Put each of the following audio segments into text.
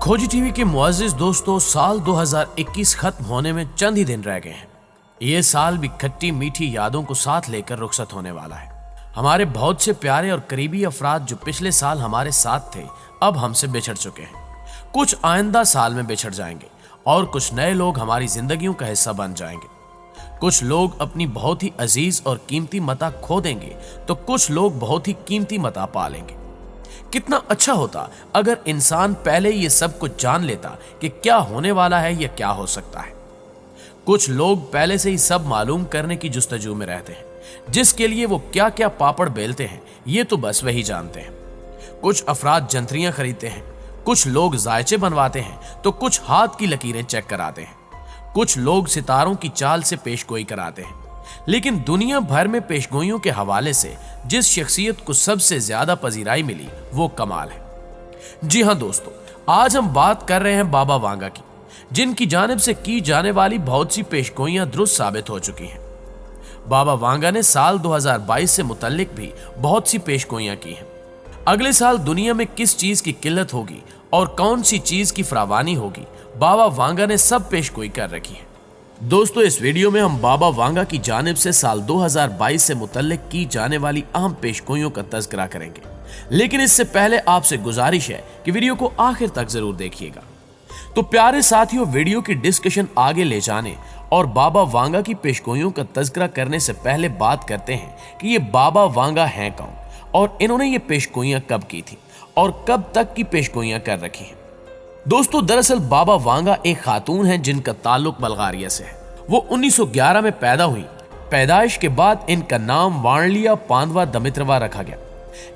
खोजी टीवी के मुअज़्ज़िज़ दोस्तों, साल 2021 खत्म होने में चंद ही दिन रह गए हैं। ये साल भी खट्टी मीठी यादों को साथ लेकर रुखसत होने वाला है। हमारे बहुत से प्यारे और करीबी अफराद जो पिछले साल हमारे साथ थे, अब हमसे बिछड़ चुके हैं। कुछ आइंदा साल में बिछड़ जाएंगे और कुछ नए लोग हमारी जिंदगियों का हिस्सा बन जाएंगे। कुछ लोग अपनी बहुत ही अजीज और कीमती मता खो देंगे तो कुछ लोग बहुत ही कीमती मता पा लेंगे। कितना अच्छा होता अगर इंसान पहले ये सब कुछ जान लेता कि क्या होने वाला है या क्या हो सकता है। कुछ लोग पहले से ही सब मालूम करने की जुस्तजू में रहते हैं, जिसके लिए वो क्या क्या पापड़ बेलते हैं ये तो बस वही जानते हैं। कुछ अफराद जंतरियां खरीदते हैं, कुछ लोग जायचे बनवाते हैं तो कुछ हाथ की लकीरें चेक कराते हैं, कुछ लोग सितारों की चाल से पेशगोई कराते हैं। लेकिन दुनिया भर में पेशगोइयों के हवाले से जिस शख्सियत को सबसे ज्यादा पजीराई मिली वो कमाल है। जी हां दोस्तों, आज हम बात कर रहे हैं बाबा वांगा की, जिनकी जानिब से की जाने वाली बहुत सी पेशगोइयां दुरुस्त साबित हो चुकी हैं। बाबा वांगा ने साल 2022 से मुतल्लिक भी बहुत सी पेशगोइयां की हैं। अगले साल दुनिया में किस चीज की किल्लत होगी और कौन सी चीज की फरावानी होगी, बाबा वांगा ने सब पेशगोई कर रखी है। दोस्तों, इस वीडियो में हम बाबा वांगा की जानिब से साल 2022 से मुतल्लिक की जाने वाली अहम पेशगोइयों का तज़किरा करेंगे। लेकिन इससे पहले आपसे गुजारिश है कि वीडियो को आखिर तक जरूर देखिएगा। तो प्यारे साथियों, वीडियो की डिस्कशन आगे ले जाने और बाबा वांगा की पेशगोइयों का तज़किरा करने से पहले बात करते हैं कि ये बाबा वांगा हैं कौन और इन्होंने ये पेशगोइयां कब की थी और कब तक की पेशगोइयां कर रखी हैं। दोस्तों, दरअसल बाबा वांगा एक खातून हैं जिनका ताल्लुक बल्गारिया से है। वो 1911 में पैदा हुई। पैदाइश के बाद इनका नाम वाणलिया पांडवा दमित्रवा रखा गया।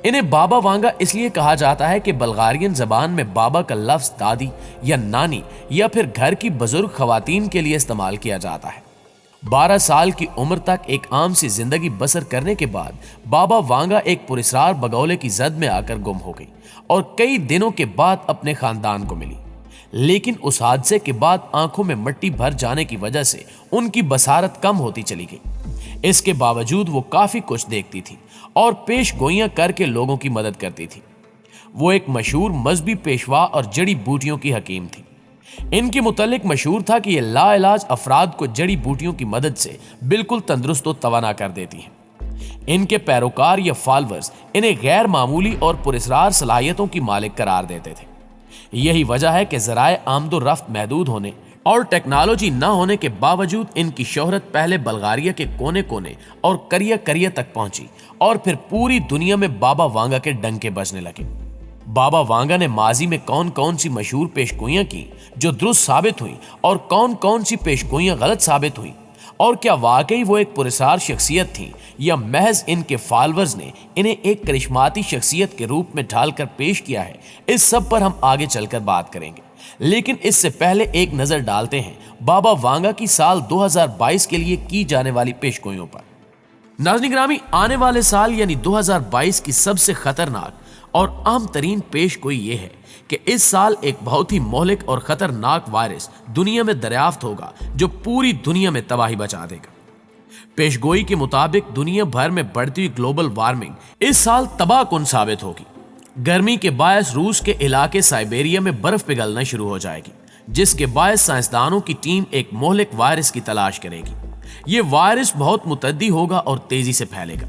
इन्हें बाबा वांगा इसलिए कहा जाता है कि बल्गारियन जबान में बाबा का लफ्ज दादी या नानी या फिर घर की बुजुर्ग खवातीन के लिए इस्तेमाल किया जाता है। 12 साल की उम्र तक एक आम सी जिंदगी बसर करने के बाद बाबा वांगा एक पुरस्कार बगौले की जद में आकर गुम हो गई और कई दिनों के बाद अपने खानदान को मिली। लेकिन उस हादसे के बाद आंखों में मिट्टी भर जाने की वजह से उनकी बसारत कम होती चली गई। इसके बावजूद वो काफी कुछ देखती थी और पेशगोइयां करके लोगों की मदद करती थी। वो एक मशहूर मजहबी पेशवा और जड़ी बूटियों की हकीम थी। इनके मुतालिक मशहूर था कि ये लाइलाज अफराद को जड़ी बूटियों की मदद से बिल्कुल तंदुरुस्त और तवाना कर देती हैं। इनके पैरोकार या फॉलोअर्स इन्हें गैर मामूली और पुरस्कार सलाहियतों की मालिक करार देते थे। यही वजह है कि ज़राए आमदो रफ्त महदूद होने और टेक्नोलॉजी न होने के बावजूद इनकी शोहरत पहले बल्गारिया के कोने कोने और करिया करिया तक पहुंची और फिर पूरी दुनिया में बाबा वांगा के डंके बजने लगे। बाबा वांगा ने माजी में कौन कौन सी मशहूर पेशगोइयां की जो दुरुस्त साबित हुई और कौन कौन सी पेशगोइयां गलत साबित हुई, और क्या वाकई वो एक पुरस्कार शख्सियत थी या महज इनके फॉलोअर्स ने इन्हें एक करिश्माती शख्सियत के रूप में ढालकर पेश किया है, इस सब पर हम आगे चलकर बात करेंगे। लेकिन इससे पहले एक नजर डालते हैं बाबा वांगा की साल 2022 के लिए की जाने वाली पेशगोइयों पर। नाज़रीन गिरामी, आने वाले साल यानी 2022 की सबसे खतरनाक और अहम तरीन पेशगोई ये है कि इस साल एक बहुत ही मोहलिक और खतरनाक वायरस दुनिया में दरियाफ्त होगा जो पूरी दुनिया में तबाही मचा देगा। पेशगोई के मुताबिक दुनिया भर में बढ़ती हुई ग्लोबल वार्मिंग इस साल तबाहकुन साबित होगी। गर्मी के बायस रूस के इलाके साइबेरिया में बर्फ पिघलना शुरू हो जाएगी, जिसके बायस साइंसदानों की टीम एक मोहलिक वायरस की तलाश करेगी। ये वायरस बहुत मुतद्दी होगा और तेजी से फैलेगा।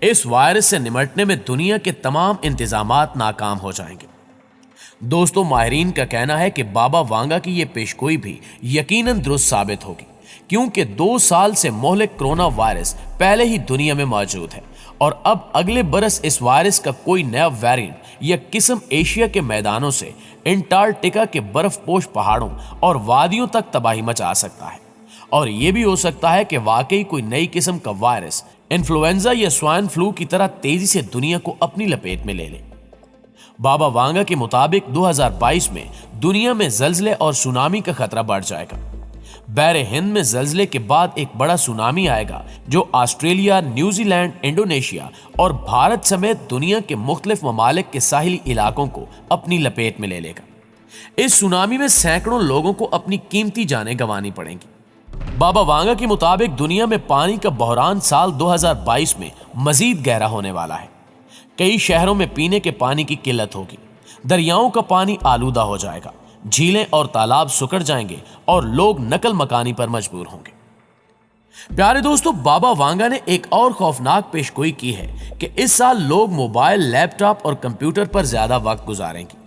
इस वायरस से निमटने में दुनिया के तमाम इंतजामात नाकाम हो जाएंगे। दोस्तों, माहिरीन का कहना है कि बाबा वांगा की ये पेशगोई भी यकीनन दुरुस्त साबित होगी, क्योंकि 2 साल से मोहलिक कोरोना वायरस पहले ही दुनिया में मौजूद है और अब अगले बरस इस वायरस का कोई नया वेरिएंट या किस्म एशिया के मैदानों से एंटार्कटिका के बर्फपोश पहाड़ों और वादियों तक तबाही मचा सकता है। और यह भी हो सकता है कि वाकई कोई नई किस्म का वायरस इन्फ्लुएंजा या स्वाइन फ्लू की तरह तेजी से दुनिया को अपनी लपेट में ले ले। बाबा वांगा के मुताबिक 2022 में दुनिया में जल्जले और सुनामी का खतरा बढ़ जाएगा। बहरे हिंद में जल्जले के बाद एक बड़ा सुनामी आएगा जो ऑस्ट्रेलिया, न्यूजीलैंड, इंडोनेशिया और भारत समेत दुनिया के मुख्तलिफ ममालिक के साहिली इलाकों को अपनी लपेट में ले लेगा। इस सुनामी में सैकड़ों लोगों को अपनी कीमती जानें गंवानी पड़ेंगी। बाबा वांगा के मुताबिक दुनिया में पानी का बहरान साल 2022 में मजीद गहरा होने वाला है। कई शहरों में पीने के पानी की किल्लत होगी। दरियाओं का पानी आलूदा हो जाएगा, झीलें और तालाब सुकड़ जाएंगे और लोग नकल मकानी पर मजबूर होंगे। प्यारे दोस्तों, बाबा वांगा ने एक और खौफनाक पेशगोई की है कि इस साल लोग मोबाइल, लैपटॉप और कंप्यूटर पर ज्यादा वक्त गुजारेंगे।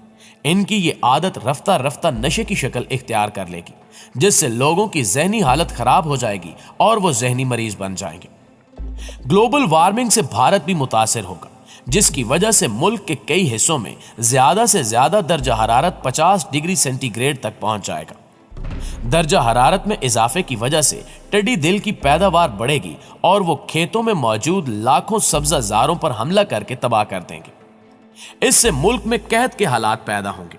इनकी ये आदत रफ्ता रफ्ता नशे की शक्ल इख्तियार कर लेगी, जिससे लोगों की जहनी हालत खराब हो जाएगी और वो जहनी मरीज बन जाएंगे। ग्लोबल वार्मिंग से भारत भी मुतासिर होगा, जिसकी वजह से मुल्क के कई हिस्सों में ज्यादा से ज्यादा दर्जा हरारत 50 डिग्री सेंटीग्रेड तक पहुंच जाएगा। दर्जा हरारत में इजाफे की वजह से टिड्डी दिल की पैदावार बढ़ेगी और वो खेतों में मौजूद लाखों सब्जाजारों पर हमला करके तबाह कर देंगे। इससे मुल्क में कहत के हालात पैदा होंगे।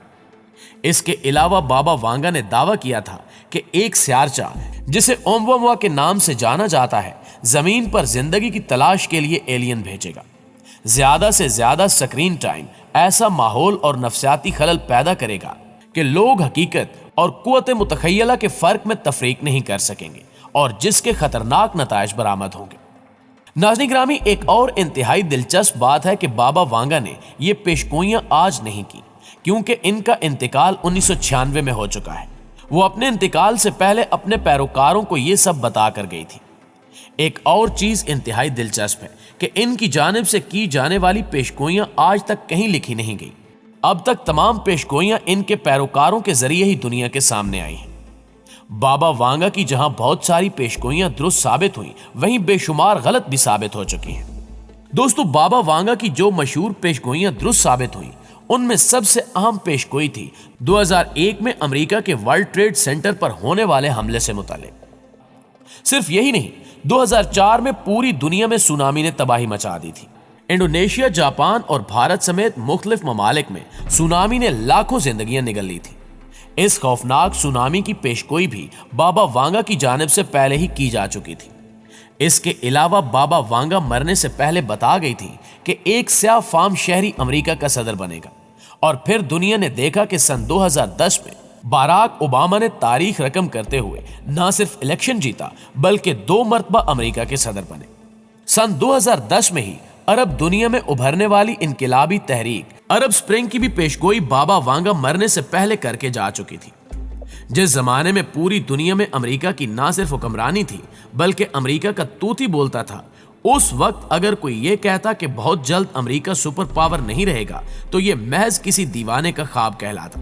इसके अलावा बाबा वांगा ने दावा किया था कि एक स्यारचा, जिसे ओम्बोमवा के नाम से जाना जाता है, जमीन पर जिंदगी की तलाश के लिए एलियन भेजेगा। ज्यादा से ज्यादा स्क्रीन टाइम ऐसा माहौल और नफसियाती खलल पैदा करेगा कि लोग हकीकत और कुव्वत मुतखय्यला के फर्क में तफरीक नहीं कर सकेंगे और जिसके खतरनाक नताइज बरामद होंगे। नाज़रीन ग्रामी, एक और इंतहाई दिलचस्प बात है कि बाबा वांगा ने ये पेशगोइयां आज नहीं की, क्योंकि इनका इंतकाल 1996 में हो चुका है। वो अपने इंतकाल से पहले अपने पैरोकारों को ये सब बता कर गई थी। एक और चीज इंतहाई दिलचस्प है कि इनकी जानिब से की जाने वाली पेशगोइयां आज तक कहीं लिखी नहीं गई। अब तक तमाम पेशगोइयां इनके पैरोकारों के जरिए ही दुनिया के सामने आई हैं। बाबा वांगा की जहां बहुत सारी पेशगोइयां दुरुस्त साबित हुई, वहीं बेशुमार गलत भी साबित हो चुकी हैं। दोस्तों, बाबा वांगा की जो मशहूर पेशगोइयां दुरुस्त साबित हुई, उनमें सबसे अहम पेशगोई थी 2001 में अमेरिका के वर्ल्ड ट्रेड सेंटर पर होने वाले हमले से मुताल्लिक। सिर्फ यही नहीं, 2004 में पूरी दुनिया में सुनामी ने तबाही मचा दी थी। इंडोनेशिया, जापान और भारत समेत मुख्तलिफ ममालिक में सुनामी ने लाखों जिंदगियां निगल ली थी। इस खौफनाक सुनामी की पेशगोई भी बाबा वांगा की जानिब से पहले ही की जा चुकी थी। इसके अलावा बाबा वांगा मरने से पहले बता गई थी कि एक स्याह फार्म शहरी अमेरिका का सदर बनेगा, और फिर दुनिया ने देखा कि सन 2010 में बाराक ओबामा ने तारीख रकम करते हुए न सिर्फ इलेक्शन जीता, बल्कि 2 मरतबा अमेरिका के सदर बने। सन 2010 में ही अरब दुनिया में उभरने वाली इनकिलाबी तहरीक अरब स्प्रिंग की भी पेशगोई बाबा वांगा मरने से पहले करके जा चुकी थी। जिस जमाने में पूरी दुनिया में अमेरिका की ना सिर्फ हुक्मरानी थी, बल्कि अमेरिका का तूत ही बोलता था, उस वक्त अगर कोई ये कहता कि बहुत जल्द अमेरिका सुपर पावर नहीं रहेगा, तो ये महज किसी दीवाने का ख्वाब कहलाता।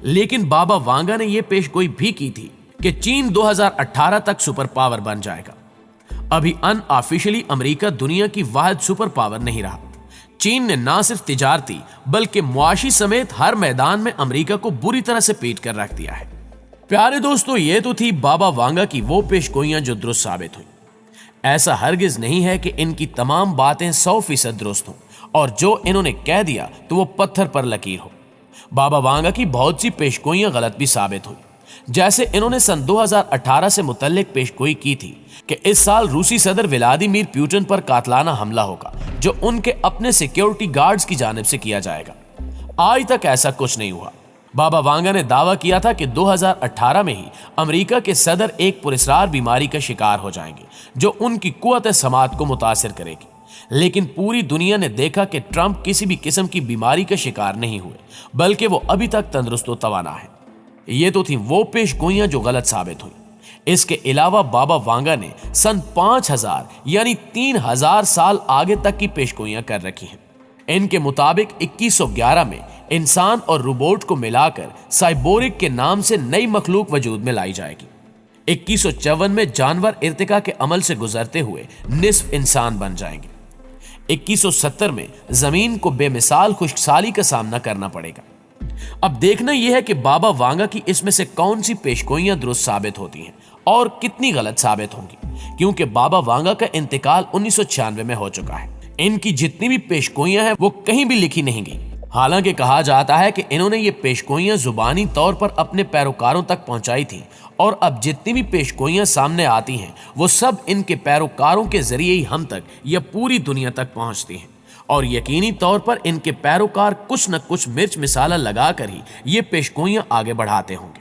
लेकिन बाबा वांगा ने यह पेशगोई भी की थी कि चीन 2018 तक सुपर पावर बन जाएगा। अभी अनऑफिशियली अमेरिका दुनिया की वाहिद सुपर पावर नहीं रहा। चीन ने ना सिर्फ तिजारती बल्कि मुआशी समेत हर मैदान में अमेरिका को बुरी तरह से पीट कर रख दिया है। प्यारे दोस्तों, ये तो थी बाबा वांगा की वो पेशगोइयां जो दुरुस्त साबित हुई। ऐसा हरगिज नहीं है कि इनकी तमाम बातें 100% दुरुस्त हों और जो इन्होंने कह दिया तो वो पत्थर पर लकीर हो। बाबा वांगा की बहुत सी पेशगोइयां गलत भी साबित हुई। जैसे इन्होंने सन 2018 से मुतल्लिक पेशगोई की थी कि इस साल रूसी सदर व्लादिमीर पुतिन पर कातलाना हमला होगा, जो उनके अपने सिक्योरिटी गार्ड्स की जानिब से किया जाएगा। आज तक ऐसा कुछ नहीं हुआ। बाबा वांगा ने दावा किया था कि 2018 में ही अमेरिका के सदर एक पुरस्कार बीमारी का शिकार हो जाएंगे, जो उनकी कुव्वत समात को मुतासिर करेगी। लेकिन पूरी दुनिया ने देखा कि ट्रंप किसी भी किस्म की बीमारी का शिकार नहीं हुए, बल्कि वो अभी तक तंदुरुस्त व तवाना है। ये तो थी वो पेशगोइयां जो गलत साबित हुई। इसके अलावा बाबा वांगा ने सन 5000 यानी 3000 साल आगे तक की पेशगोइयां कर रखी हैं। इनके मुताबिक 2111 में इंसान और रोबोट को मिलाकर साइबोरिक के नाम से नई मखलूक वजूद में लाई जाएगी। 2154 में जानवर इर्तिका के अमल से गुजरते हुए निस्फ इंसान बन जाएंगे। 2170 में जमीन को बेमिसाल खुश्कसाली का सामना करना पड़ेगा। अब देखना यह है कि बाबा वांगा की इसमें से कौन सी पेशगोइयां दुरुस्त साबित होती हैं और कितनी गलत साबित होंगी, क्योंकि बाबा वांगा का इंतकाल 1996 में हो चुका है। इनकी जितनी भी पेशगोइयां हैं वो कहीं भी लिखी नहीं गई। हालांकि कहा जाता है कि इन्होंने ये पेशगोइयां जुबानी तौर पर अपने पैरोकारों तक पहुंचाई थी, और अब जितनी भी पेशगोइयां सामने आती हैं वो सब इनके पैरोकारों के जरिए ही हम तक या पूरी दुनिया तक पहुंचती हैं। और यकीनी तौर पर इनके पैरोकार कुछ न कुछ मिर्च मिसाला लगाकर ही ये पेशगोइयां आगे बढ़ाते होंगे।